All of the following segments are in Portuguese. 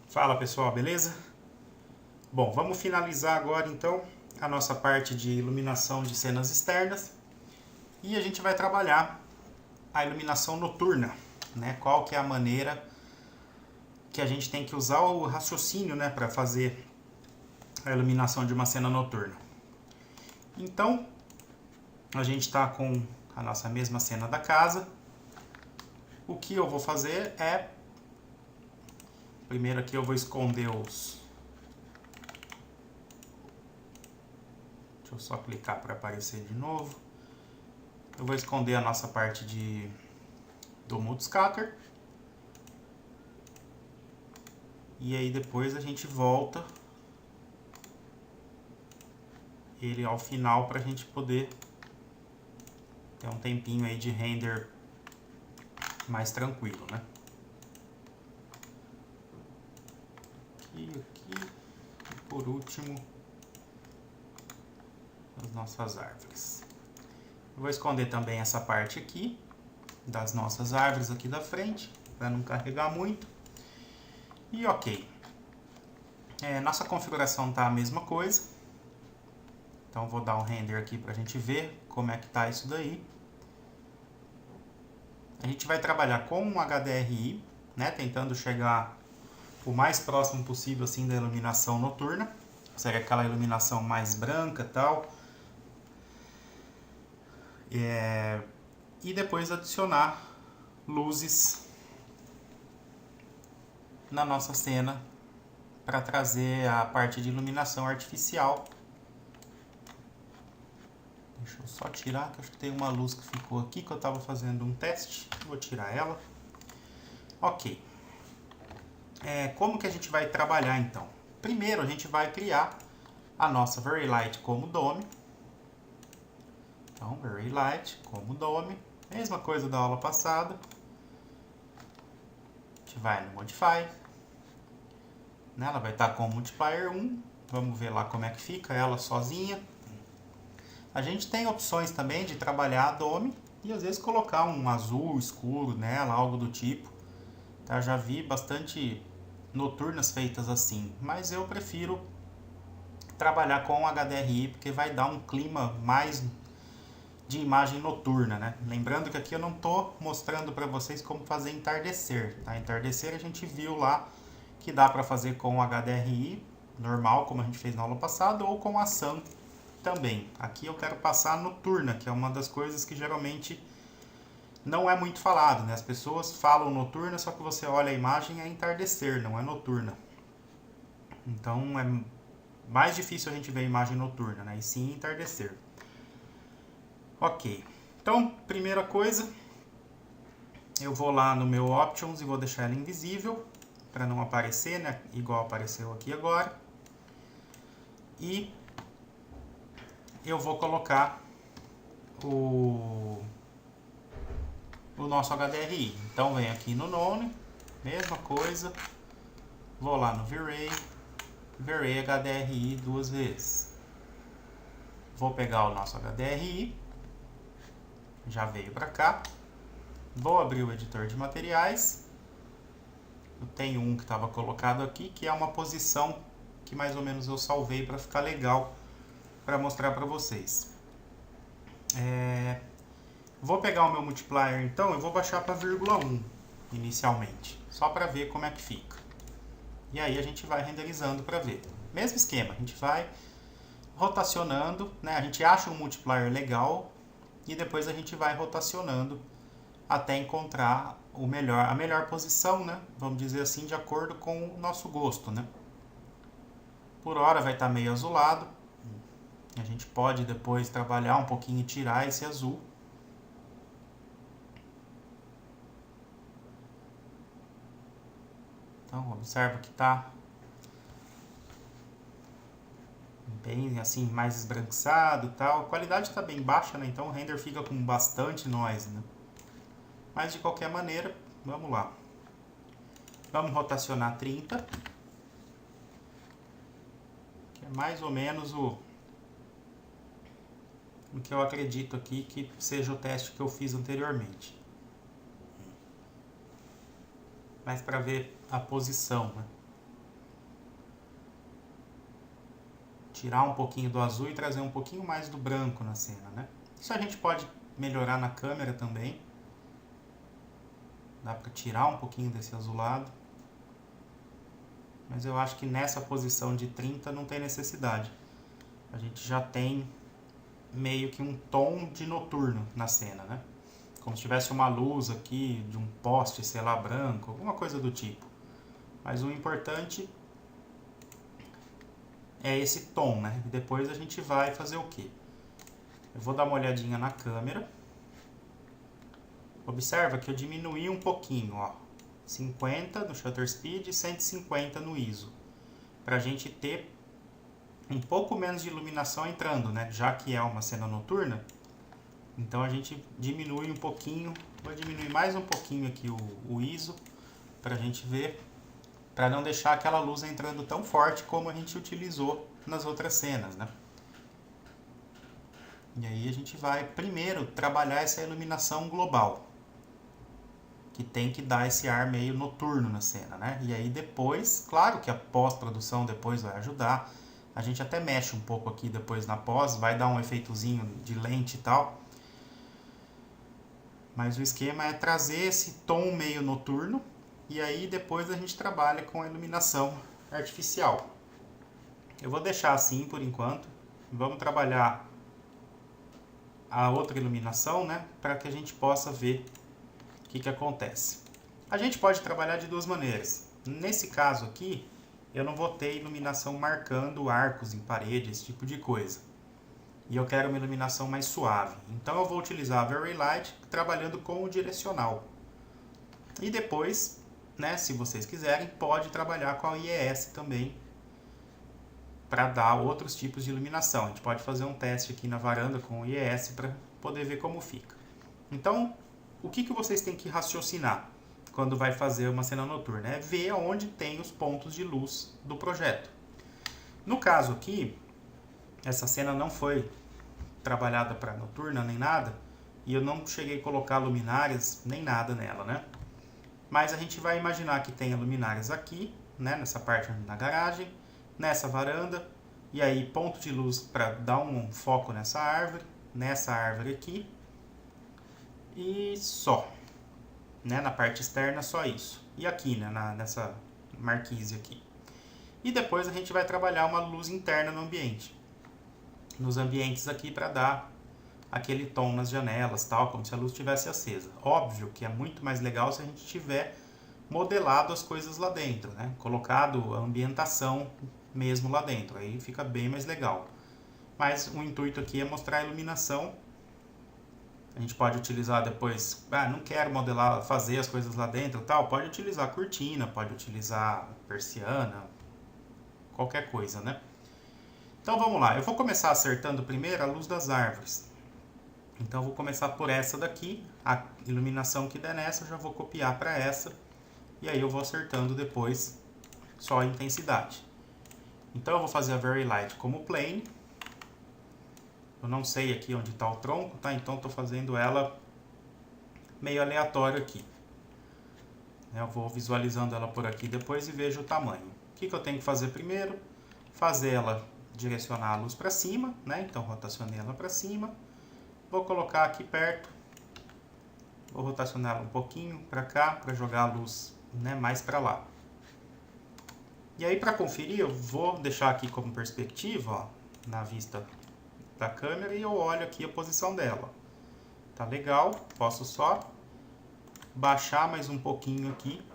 Fala pessoal, beleza? Bom, vamos finalizar agora então a nossa parte de iluminação de cenas externas e a gente vai trabalhar a iluminação noturna, né? Qual que é a maneira que a gente tem que usar o raciocínio, né, para fazer a iluminação de uma cena noturna. Então, a gente está com a nossa mesma cena da casa. O que eu vou fazer é, primeiro aqui eu vou esconder os... Deixa eu só clicar para aparecer de novo. Eu vou esconder a nossa parte do multiscatter. E aí depois a gente volta ele ao final para a gente poder ter um tempinho aí de render mais tranquilo, né? Aqui e por último as nossas árvores. Eu vou esconder também essa parte aqui das nossas árvores aqui da frente para não carregar muito. E ok. Nossa configuração tá a mesma coisa. Então vou dar um render aqui para a gente ver como é que tá isso daí. A gente vai trabalhar com um HDRI, né, tentando chegar o mais próximo possível assim da iluminação noturna. Seria aquela iluminação mais branca e tal. E depois adicionar luzes na nossa cena para trazer a parte de iluminação artificial. Deixa eu só tirar, que acho que tem uma luz que ficou aqui que eu estava fazendo um teste. Vou tirar ela. Ok. Como que a gente vai trabalhar então? Primeiro a gente vai criar a nossa Very Light como Dome. Então, Very Light como Dome. Mesma coisa da aula passada. A gente vai no Modify. Ela vai estar com o Multiplier 1. Vamos ver lá como é que fica ela sozinha. A gente tem opções também de trabalhar a Dome e às vezes colocar um azul escuro nela, algo do tipo. Tá? Já vi bastante noturnas feitas assim, mas eu prefiro trabalhar com HDRI porque vai dar um clima mais de imagem noturna, né? Lembrando que aqui eu não estou mostrando para vocês como fazer entardecer. Tá? Entardecer a gente viu lá que dá para fazer com HDRI normal, como a gente fez na aula passada, ou com ação também. Aqui eu quero passar a noturna, que é uma das coisas que geralmente não é muito falado, né? As pessoas falam noturna, só que você olha a imagem é entardecer, não é noturna. Então é mais difícil a gente ver a imagem noturna, né? E sim entardecer. Ok. Então, primeira coisa, eu vou lá no meu Options e vou deixar ela invisível, para não aparecer, né? Igual apareceu aqui agora. E eu vou colocar o nosso HDRI. Então vem aqui no None, mesma coisa. Vou lá no V-Ray, V-Ray HDRI duas vezes. Vou pegar o nosso HDRI, já veio para cá. Vou abrir o editor de materiais. Eu tenho um que estava colocado aqui, que é uma posição que mais ou menos eu salvei para ficar legal para mostrar para vocês. Vou pegar o meu multiplier então e vou baixar para 0,1 inicialmente, só para ver como é que fica. E aí a gente vai renderizando para ver. Mesmo esquema, a gente vai rotacionando, né? A gente acha um multiplier legal e depois a gente vai rotacionando até encontrar a melhor posição, né? Vamos dizer assim, de acordo com o nosso gosto, né? Por hora vai estar meio azulado. A gente pode depois trabalhar um pouquinho e tirar esse azul. Então, observa que está bem assim, mais esbranquiçado e tal. A qualidade está bem baixa, né? Então o render fica com bastante noise, né? Mas de qualquer maneira, vamos lá. Vamos rotacionar 30. mais ou menos o que eu acredito aqui que seja o teste que eu fiz anteriormente. Mas para ver a posição, né? Tirar um pouquinho do azul e trazer um pouquinho mais do branco na cena, né? Isso a gente pode melhorar na câmera também. Dá para tirar um pouquinho desse azulado. Mas eu acho que nessa posição de 30 não tem necessidade. A gente já tem meio que um tom de noturno na cena, né? Como se tivesse uma luz aqui de um poste, sei lá, branco, alguma coisa do tipo. Mas o importante é esse tom, né? E depois a gente vai fazer o quê? Eu vou dar uma olhadinha na câmera. Observa que eu diminuí um pouquinho, ó. 50 no shutter speed e 150 no ISO. Pra gente ter um pouco menos de iluminação entrando, né? Já que é uma cena noturna. Então a gente diminui um pouquinho. Vou diminuir mais um pouquinho aqui o ISO. Pra gente ver. Pra não deixar aquela luz entrando tão forte como a gente utilizou nas outras cenas, né? E aí a gente vai primeiro trabalhar essa iluminação global, que tem que dar esse ar meio noturno na cena, né? E aí depois, claro que a pós-produção depois vai ajudar. A gente até mexe um pouco aqui depois na pós, vai dar um efeitozinho de lente e tal. Mas o esquema é trazer esse tom meio noturno e aí depois a gente trabalha com a iluminação artificial. Eu vou deixar assim por enquanto. Vamos trabalhar a outra iluminação, né? Para que a gente possa ver o que acontece. A gente pode trabalhar de duas maneiras. Nesse caso aqui, eu não vou ter iluminação marcando arcos em parede, esse tipo de coisa. E eu quero uma iluminação mais suave. Então eu vou utilizar a Very Light trabalhando com o direcional. E depois, né, se vocês quiserem, pode trabalhar com a IES também para dar outros tipos de iluminação. A gente pode fazer um teste aqui na varanda com o IES para poder ver como fica. Então, o que vocês têm que raciocinar quando vai fazer uma cena noturna? É ver onde tem os pontos de luz do projeto. No caso aqui, essa cena não foi trabalhada para noturna nem nada, e eu não cheguei a colocar luminárias nem nada nela, né? Mas a gente vai imaginar que tenha luminárias aqui, né, nessa parte da garagem, nessa varanda, e aí ponto de luz para dar um foco nessa árvore aqui, e só, né, na parte externa só isso, e aqui, né, nessa marquise aqui. E depois a gente vai trabalhar uma luz interna no ambiente, nos ambientes aqui para dar aquele tom nas janelas, tal, como se a luz estivesse acesa. Óbvio que é muito mais legal se a gente tiver modelado as coisas lá dentro, né? Colocado a ambientação mesmo lá dentro, aí fica bem mais legal. Mas o intuito aqui é mostrar a iluminação. A gente pode utilizar depois, não quero modelar, fazer as coisas lá dentro, tal, pode utilizar cortina, pode utilizar persiana, qualquer coisa, né? Então vamos lá, eu vou começar acertando primeiro a luz das árvores. Então eu vou começar por essa daqui, a iluminação que der nessa eu já vou copiar para essa. E aí eu vou acertando depois só a intensidade. Então eu vou fazer a Very Light como plane. Eu não sei aqui onde está o tronco, tá? Então estou fazendo ela meio aleatório aqui. Eu vou visualizando ela por aqui depois e vejo o tamanho. O que eu tenho que fazer primeiro? Fazer ela direcionar a luz para cima, né? Então rotacionei ela para cima. Vou colocar aqui perto. Vou rotacionar ela um pouquinho para cá, para jogar a luz, né, mais para lá. E aí para conferir, eu vou deixar aqui como perspectiva, ó, na vista da câmera, e eu olho aqui a posição dela. Tá legal, posso só baixar mais um pouquinho aqui,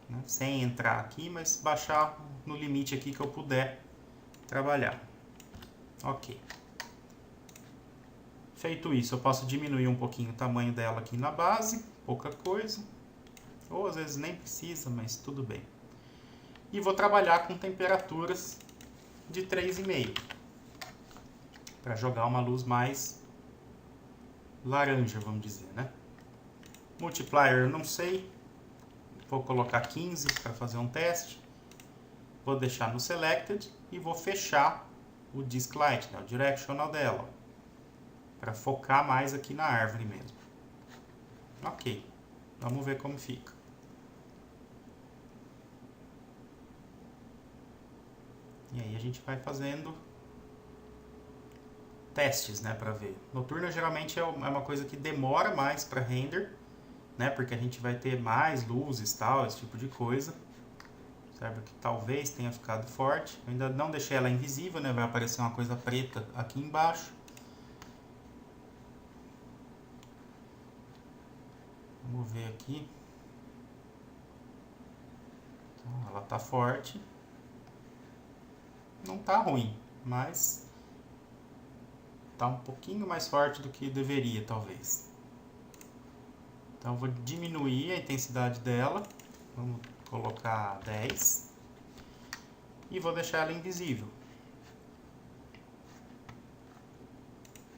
né, sem entrar aqui, mas baixar no limite aqui que eu puder trabalhar. Ok. Feito isso, eu posso diminuir um pouquinho o tamanho dela aqui na base, pouca coisa. Ou às vezes nem precisa, mas tudo bem. E vou trabalhar com temperaturas de 3,5. Para jogar uma luz mais laranja, vamos dizer, né? Multiplier eu não sei. Vou colocar 15 para fazer um teste. Vou deixar no Selected e vou fechar o Disk Light, né, o Directional dela, para focar mais aqui na árvore mesmo. Ok, vamos ver como fica. E aí a gente vai fazendo testes, né, para ver. Noturna geralmente é uma coisa que demora mais para render, né, porque a gente vai ter mais luzes, tal, esse tipo de coisa. Observa que talvez tenha ficado forte. Eu ainda não deixei ela invisível, né, vai aparecer uma coisa preta aqui embaixo. Vamos ver aqui. Então, ela tá forte. Não tá ruim, mas tá um pouquinho mais forte do que deveria, talvez. Então eu vou diminuir a intensidade dela. Vamos colocar 10. E vou deixar ela invisível.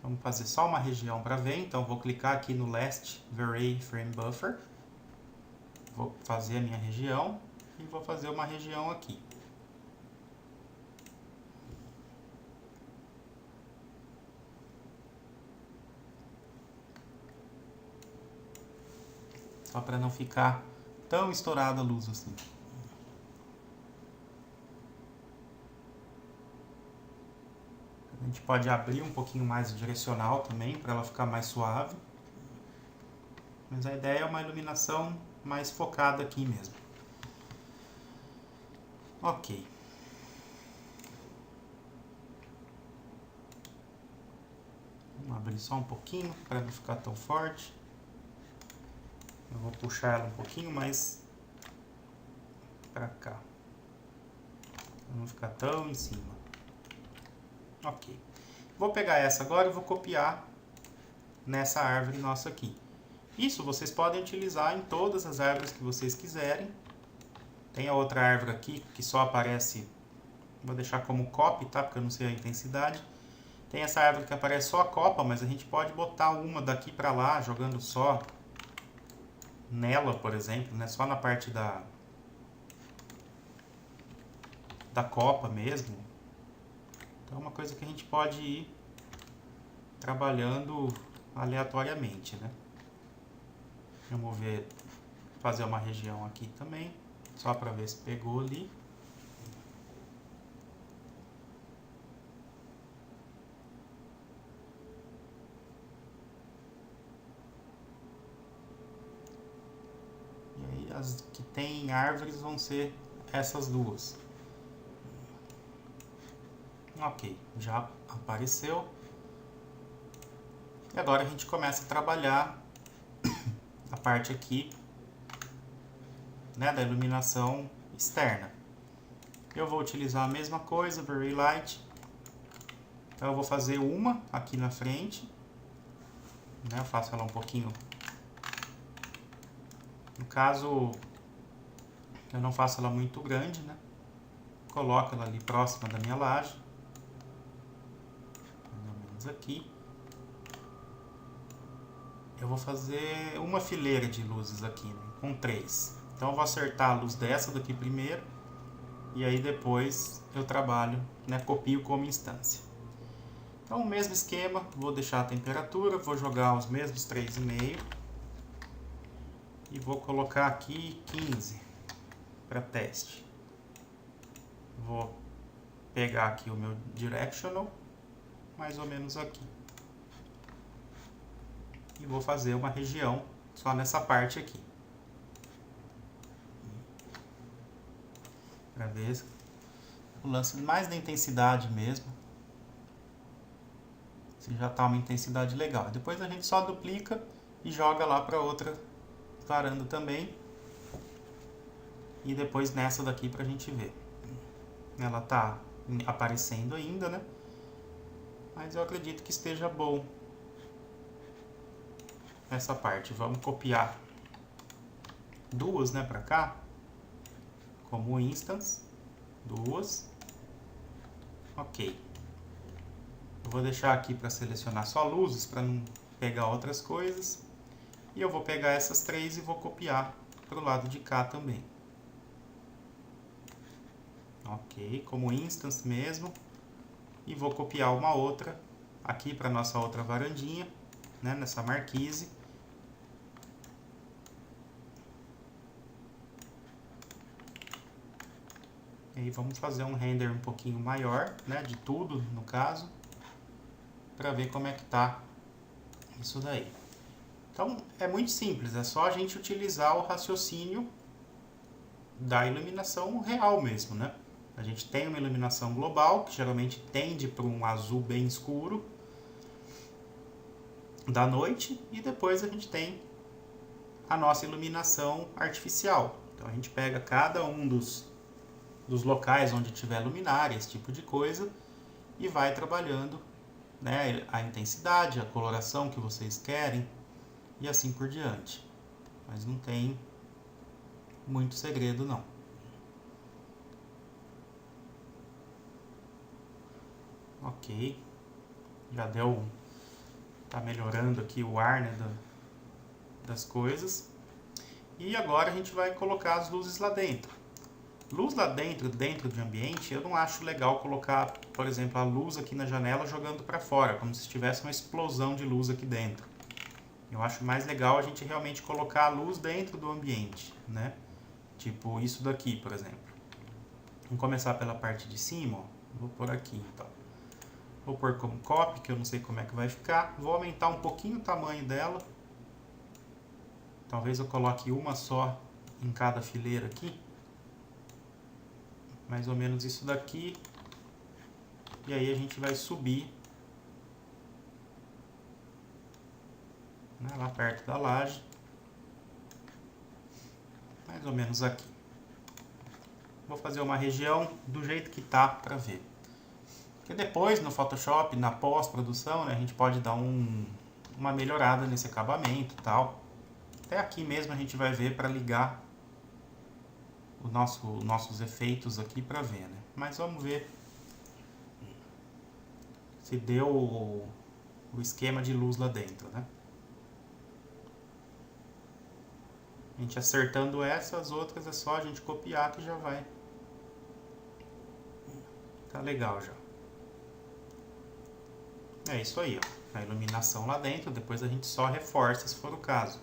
Vamos fazer só uma região para ver. Então vou clicar aqui no Last Array Frame Buffer. Vou fazer a minha região. E vou fazer uma região aqui. Só para não ficar tão estourada a luz assim. A gente pode abrir um pouquinho mais o direcional também, para ela ficar mais suave. Mas a ideia é uma iluminação mais focada aqui mesmo. Ok. Vamos abrir só um pouquinho, para não ficar tão forte. Eu vou puxar ela um pouquinho mais para cá, para não ficar tão em cima. Ok. Vou pegar essa agora e vou copiar nessa árvore nossa aqui. Isso vocês podem utilizar em todas as árvores que vocês quiserem. Tem a outra árvore aqui que só aparece, vou deixar como copy, tá? Porque eu não sei a intensidade. Tem essa árvore que aparece só a copa, mas a gente pode botar uma daqui para lá, jogando só nela, por exemplo, né? Só na parte da copa mesmo. Então é uma coisa que a gente pode ir trabalhando aleatoriamente, né? Vamos ver, fazer uma região aqui também, só para ver se pegou ali. E aí as que tem árvores vão ser essas duas. Ok, já apareceu. E agora a gente começa a trabalhar a parte aqui, né, da iluminação externa. Eu vou utilizar a mesma coisa, Very Light. Então eu vou fazer uma aqui na frente, né, eu faço ela um pouquinho. No caso, eu não faço ela muito grande, né? Coloco ela ali próxima da minha laje. Mais ou menos aqui. Eu vou fazer uma fileira de luzes aqui, né, com 3. Então eu vou acertar a luz dessa daqui primeiro. E aí depois eu trabalho, né, copio como instância. Então o mesmo esquema, vou deixar a temperatura, vou jogar os mesmos 3,5. E vou colocar aqui 15 para teste. Vou pegar aqui o meu directional, mais ou menos aqui. E vou fazer uma região só nessa parte aqui. Para ver o lance mais da intensidade mesmo. Se já está uma intensidade legal. Depois a gente só duplica e joga lá para outra varanda também. E depois nessa daqui pra gente ver. Ela tá aparecendo ainda, né? Mas eu acredito que esteja bom essa parte. Vamos copiar duas, né, pra cá. Como instance. Duas. Ok. Eu vou deixar aqui para selecionar só luzes, para não pegar outras coisas. E eu vou pegar essas 3 e vou copiar para o lado de cá também. Ok, como instance mesmo. E vou copiar uma outra aqui para nossa outra varandinha, né, nessa marquise. E aí vamos fazer um render um pouquinho maior, né, de tudo no caso, para ver como é que tá isso daí. Então é muito simples, é só a gente utilizar o raciocínio da iluminação real mesmo, né? A gente tem uma iluminação global, que geralmente tende para um azul bem escuro da noite, e depois a gente tem a nossa iluminação artificial. Então a gente pega cada um dos locais onde tiver luminária, esse tipo de coisa, e vai trabalhando, né, a intensidade, a coloração que vocês querem e assim por diante. Mas não tem muito segredo não. Ok, já deu, tá melhorando aqui o ar, né, das coisas. E agora a gente vai colocar as luzes lá dentro. Luz lá dentro de ambiente, eu não acho legal colocar, por exemplo, a luz aqui na janela jogando para fora, como se tivesse uma explosão de luz aqui dentro. Eu acho mais legal a gente realmente colocar a luz dentro do ambiente, né? Tipo isso daqui, por exemplo. Vamos começar pela parte de cima, ó. Vou por aqui, então. Vou pôr como copy, que eu não sei como é que vai ficar. Vou aumentar um pouquinho o tamanho dela. Talvez eu coloque uma só em cada fileira aqui. Mais ou menos isso daqui. E aí a gente vai subir, né, lá perto da laje. Mais ou menos aqui. Vou fazer uma região do jeito que tá para ver. Porque depois no Photoshop, na pós-produção, né, a gente pode dar uma melhorada nesse acabamento e tal. Até aqui mesmo a gente vai ver para ligar nossos efeitos aqui para ver, né? Mas vamos ver se deu o esquema de luz lá dentro, né? A gente acertando essas outras é só a gente copiar que já vai. Tá legal já. É isso aí, ó. A iluminação lá dentro, depois a gente só reforça se for o caso.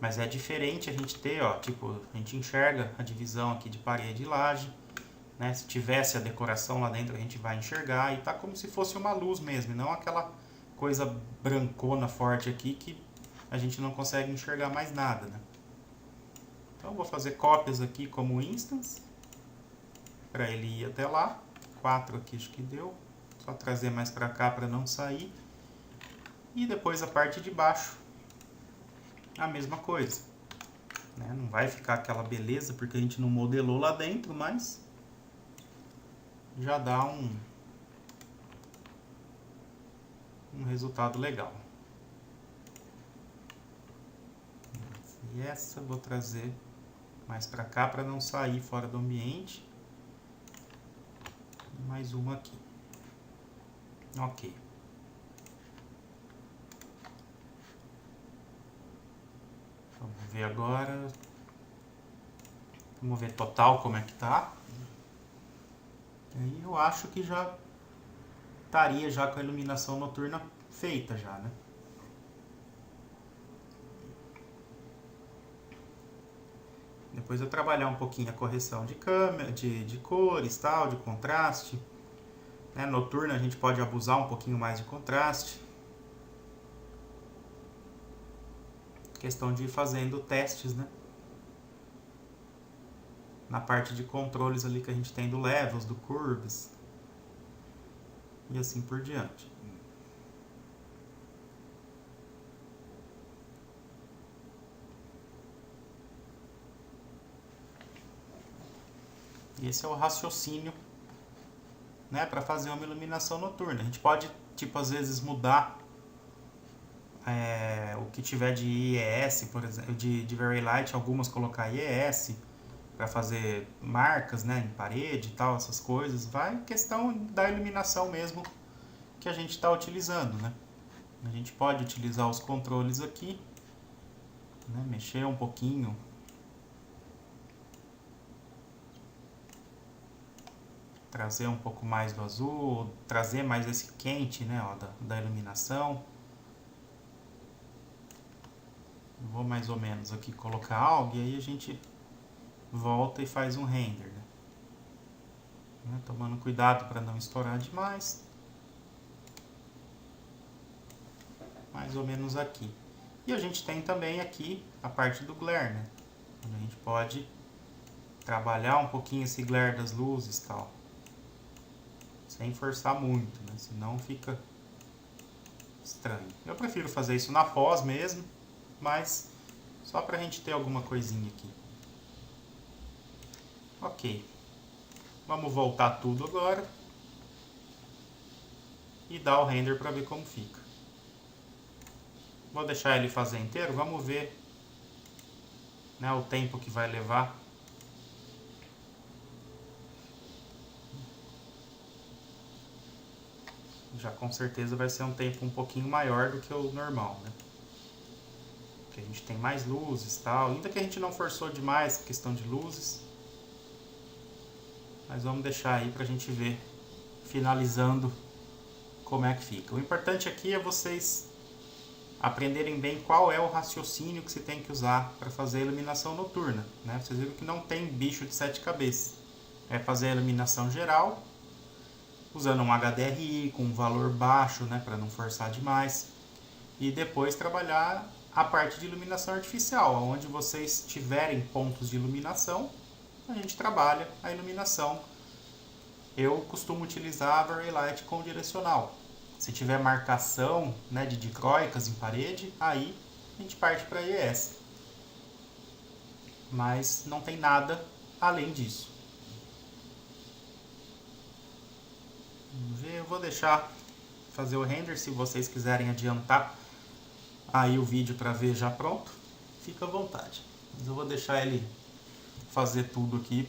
Mas é diferente a gente ter, ó, tipo, a gente enxerga a divisão aqui de parede e laje, né? Se tivesse a decoração lá dentro a gente vai enxergar e tá como se fosse uma luz mesmo, e não aquela coisa brancona forte aqui que a gente não consegue enxergar mais nada, né? Então vou fazer cópias aqui como instance, para ele ir até lá. 4 aqui acho que deu, só trazer mais para cá para não sair. E depois a parte de baixo, a mesma coisa, né? Não vai ficar aquela beleza porque a gente não modelou lá dentro, mas já dá um resultado legal. E essa vou trazer mais para cá para não sair fora do ambiente. E mais uma aqui. Ok. Vamos ver agora. Vamos ver total como é que tá. Aí eu acho que já estaria já com a iluminação noturna feita já, né? Depois eu trabalhar um pouquinho a correção de câmera, de cores, tal, de contraste. Né? Noturna a gente pode abusar um pouquinho mais de contraste. Questão de ir fazendo testes, né? Na parte de controles ali que a gente tem do levels, do curves. E assim por diante. E esse é o raciocínio, né, para fazer uma iluminação noturna. A gente pode, tipo, às vezes mudar o que tiver de IES, por exemplo, de Very Light, algumas colocar IES para fazer marcas, né, em parede e tal, essas coisas. Vai questão da iluminação mesmo que a gente está utilizando, né? A gente pode utilizar os controles aqui, né, mexer um pouquinho trazer um pouco mais do azul, trazer mais esse quente, né, ó, da iluminação. Vou mais ou menos aqui colocar algo e aí a gente volta e faz um render, né? Tomando cuidado para não estourar demais. Mais ou menos aqui. E a gente tem também aqui a parte do glare, né? Onde a gente pode trabalhar um pouquinho esse glare das luzes e tal. Sem forçar muito, né? Senão fica estranho. Eu prefiro fazer isso na pós mesmo, mas só pra gente ter alguma coisinha aqui. Ok. Vamos voltar tudo agora. E dar o render pra ver como fica. Vou deixar ele fazer inteiro, vamos ver, né, o tempo que vai levar. Já com certeza vai ser um tempo um pouquinho maior do que o normal, né? Porque a gente tem mais luzes e tal, ainda que a gente não forçou demais a questão de luzes. Mas vamos deixar aí pra gente ver, finalizando, como é que fica. O importante aqui é vocês aprenderem bem qual é o raciocínio que você tem que usar para fazer a iluminação noturna, né? Vocês viram que não tem bicho de 7 cabeças. É fazer a iluminação geral, usando um HDRI com um valor baixo, né, para não forçar demais. E depois trabalhar a parte de iluminação artificial, onde vocês tiverem pontos de iluminação, a gente trabalha a iluminação. Eu costumo utilizar a Very Light com direcional. Se tiver marcação, né, de dicróicas em parede, aí a gente parte para ES. Mas não tem nada além disso. Vamos ver, eu vou deixar fazer o render, se vocês quiserem adiantar aí o vídeo para ver já pronto, fica à vontade. Mas eu vou deixar ele fazer tudo aqui.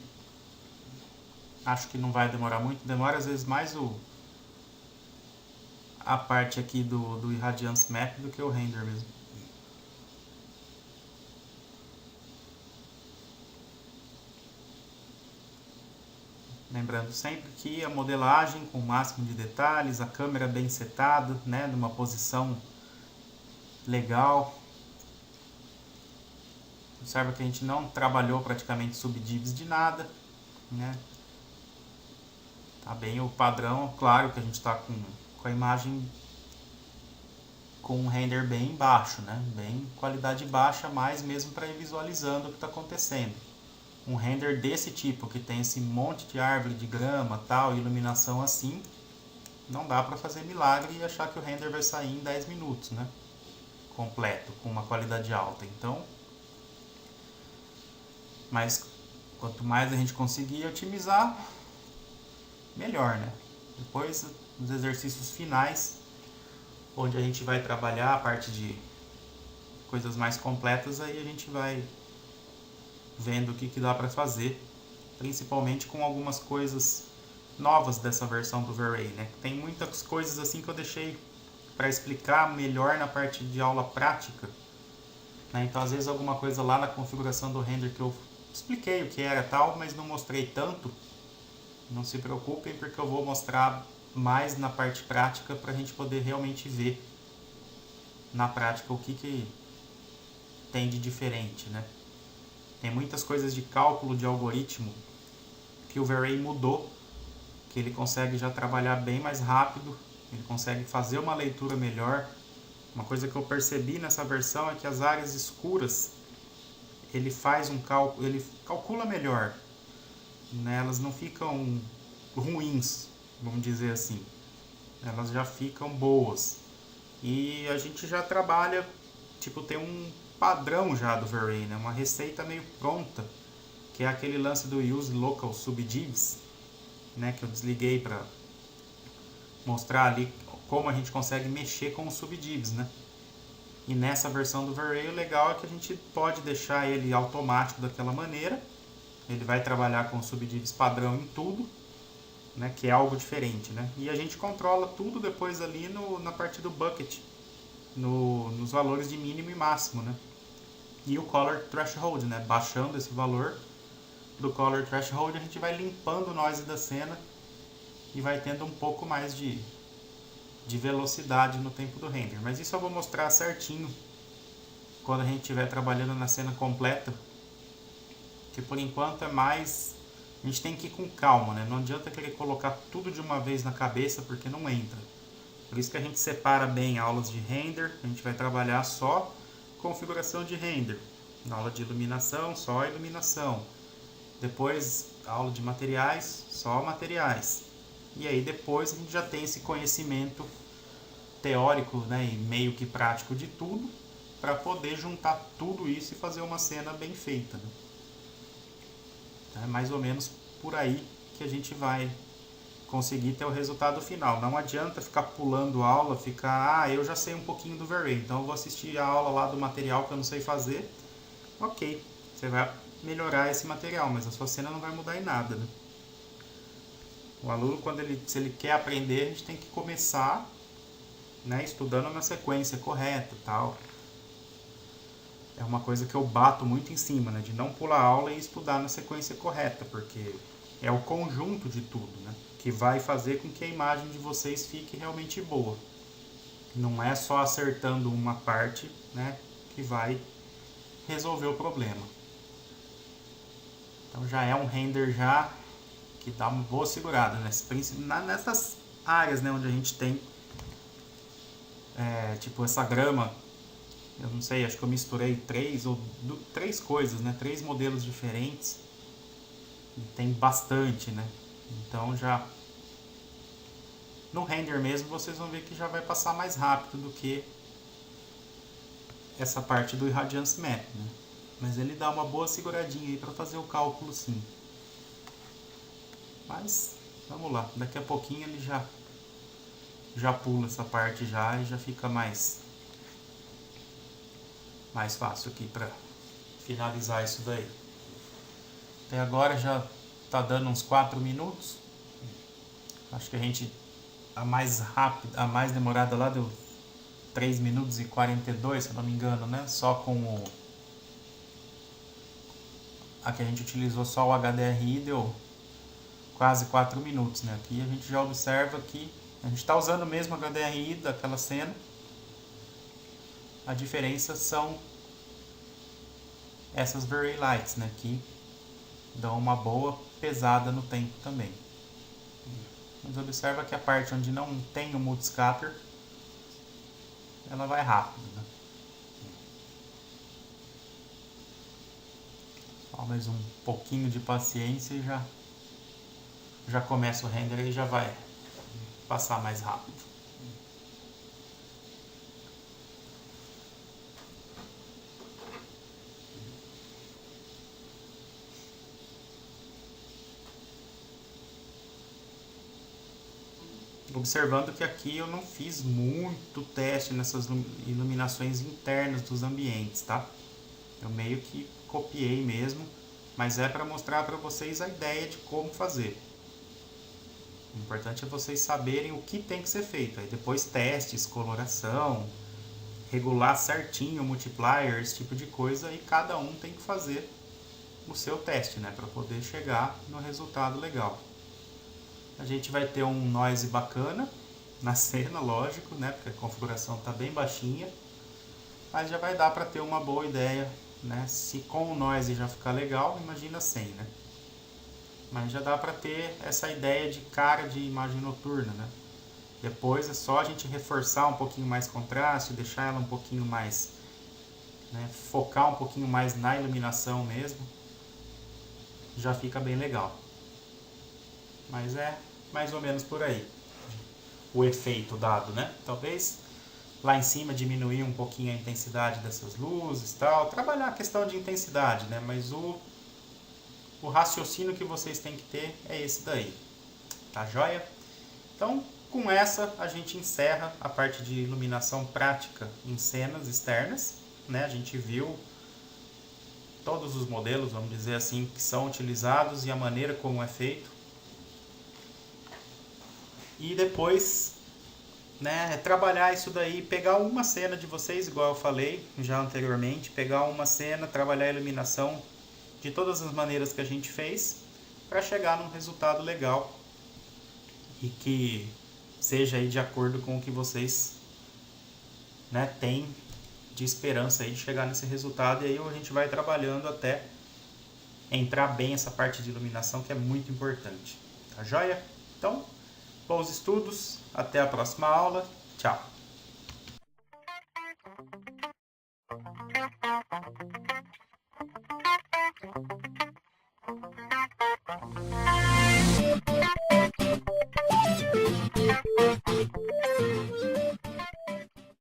Acho que não vai demorar muito, demora às vezes mais a parte aqui do Irradiance Map do que o render mesmo. Lembrando sempre que a modelagem com o máximo de detalhes, a câmera bem setada, né, numa posição legal. Observa que a gente não trabalhou praticamente subdivs de nada, né? Tá bem o padrão, claro que a gente está com a imagem com um render bem baixo, né? Bem qualidade baixa, mas mesmo para ir visualizando o que está acontecendo. Um render desse tipo, que tem esse monte de árvore, de grama, tal, iluminação assim, não dá para fazer milagre e achar que o render vai sair em 10 minutos, né? Completo, com uma qualidade alta. Então, mas quanto mais a gente conseguir otimizar, melhor, né? Depois, nos exercícios finais, onde a gente vai trabalhar a parte de coisas mais completas, aí a gente vai vendo o que dá para fazer, principalmente com algumas coisas novas dessa versão do V-Ray, né? Tem muitas coisas assim que eu deixei para explicar melhor na parte de aula prática, né? Então às vezes alguma coisa lá na configuração do render que eu expliquei o que era tal, mas não mostrei tanto, não se preocupem porque eu vou mostrar mais na parte prática para a gente poder realmente ver na prática o que tem de diferente, né? Tem muitas coisas de cálculo de algoritmo que o V-Ray mudou, que ele consegue já trabalhar bem mais rápido, ele consegue fazer uma leitura melhor. Uma coisa que eu percebi nessa versão é que as áreas escuras, ele faz um cálculo, ele calcula melhor, né? Elas não ficam ruins, vamos dizer assim, elas já ficam boas. E a gente já trabalha, tipo, tem um padrão já do V-Ray, né? Uma receita meio pronta, que é aquele lance do Use Local Subdivs, né? Que eu desliguei para mostrar ali como a gente consegue mexer com os subdivs, né? E nessa versão do V-Ray o legal é que a gente pode deixar ele automático daquela maneira, ele vai trabalhar com subdivs padrão em tudo, né? Que é algo diferente, né? E a gente controla tudo depois ali na parte do bucket, nos valores de mínimo e máximo, né? E o Color Threshold, né? Baixando esse valor do Color Threshold, a gente vai limpando o noise da cena e vai tendo um pouco mais de velocidade no tempo do render. Mas isso eu vou mostrar certinho quando a gente estiver trabalhando na cena completa, que por enquanto é mais... A gente tem que ir com calma, né? Não adianta querer colocar tudo de uma vez na cabeça, porque não entra. Por isso que a gente separa bem aulas de render, a gente vai trabalhar só configuração de render. Na aula de iluminação, só iluminação. Depois, aula de materiais, só materiais. E aí depois a gente já tem esse conhecimento teórico, né, e meio que prático de tudo, para poder juntar tudo isso e fazer uma cena bem feita, né? É mais ou menos por aí que a gente vai conseguir ter o resultado final. Não adianta ficar pulando aula, eu já sei um pouquinho do V-Ray, então eu vou assistir a aula lá do material que eu não sei fazer. Ok, você vai melhorar esse material, mas a sua cena não vai mudar em nada, né? O aluno, se ele quer aprender, a gente tem que começar, né, estudando na sequência correta e tal. É uma coisa que eu bato muito em cima, né, de não pular aula e estudar na sequência correta, porque é o conjunto de tudo, né, que vai fazer com que a imagem de vocês fique realmente boa. Não é só acertando uma parte, né, que vai resolver o problema. Então já é um render já que dá uma boa segurada, né, nessas áreas, né, onde a gente tem tipo essa grama. Eu não sei, acho que eu misturei três coisas, né? 3 modelos diferentes. E tem bastante, né? Então já... No render mesmo vocês vão ver que já vai passar mais rápido do que essa parte do Irradiance Map, né? Mas ele dá uma boa seguradinha aí para fazer o cálculo, sim. Mas, vamos lá. Daqui a pouquinho ele já pula essa parte e já fica mais fácil aqui para finalizar isso daí. Até agora já tá dando uns 4 minutos. Acho que a mais rápida, a mais demorada lá deu 3 minutos e 42, se eu não me engano, né? Só com a que a gente utilizou só o HDRI deu quase 4 minutos, né? Aqui a gente já observa que a gente está usando o mesmo HDRI daquela cena. A diferença são essas V-Ray Lights, né, que dão uma boa pesada no tempo também. Mas observa que a parte onde não tem o multiscatter, ela vai rápido, né? Só mais um pouquinho de paciência e já começa o render e já vai passar mais rápido. Observando que aqui eu não fiz muito teste nessas iluminações internas dos ambientes, tá? Eu meio que copiei mesmo, mas é para mostrar para vocês a ideia de como fazer. O importante é vocês saberem o que tem que ser feito. Aí depois testes, coloração, regular certinho o multiplier, esse tipo de coisa, e cada um tem que fazer o seu teste, né, para poder chegar no resultado legal. A gente vai ter um noise bacana na cena, lógico, né, porque a configuração está bem baixinha, mas já vai dar para ter uma boa ideia, né, se com o noise já ficar legal, imagina sem, né. Mas já dá para ter essa ideia de cara de imagem noturna, né. Depois é só a gente reforçar um pouquinho mais contraste, deixar ela um pouquinho mais, né, focar um pouquinho mais na iluminação mesmo, já fica bem legal. Mas é mais ou menos por aí o efeito dado, né? Talvez lá em cima diminuir um pouquinho a intensidade dessas luzes, tal, trabalhar a questão de intensidade, né? Mas o raciocínio que vocês têm que ter é esse daí, tá joia? Então, com essa a gente encerra a parte de iluminação prática em cenas externas, né? A gente viu todos os modelos, vamos dizer assim, que são utilizados e a maneira como é feito. E depois, né, trabalhar isso daí, pegar uma cena de vocês, igual eu falei já anteriormente, pegar uma cena, trabalhar a iluminação de todas as maneiras que a gente fez, para chegar num resultado legal, e que seja aí de acordo com o que vocês, né, têm de esperança aí de chegar nesse resultado. E aí a gente vai trabalhando até entrar bem essa parte de iluminação, que é muito importante. Tá joia? Então, bons estudos, até a próxima aula. Tchau!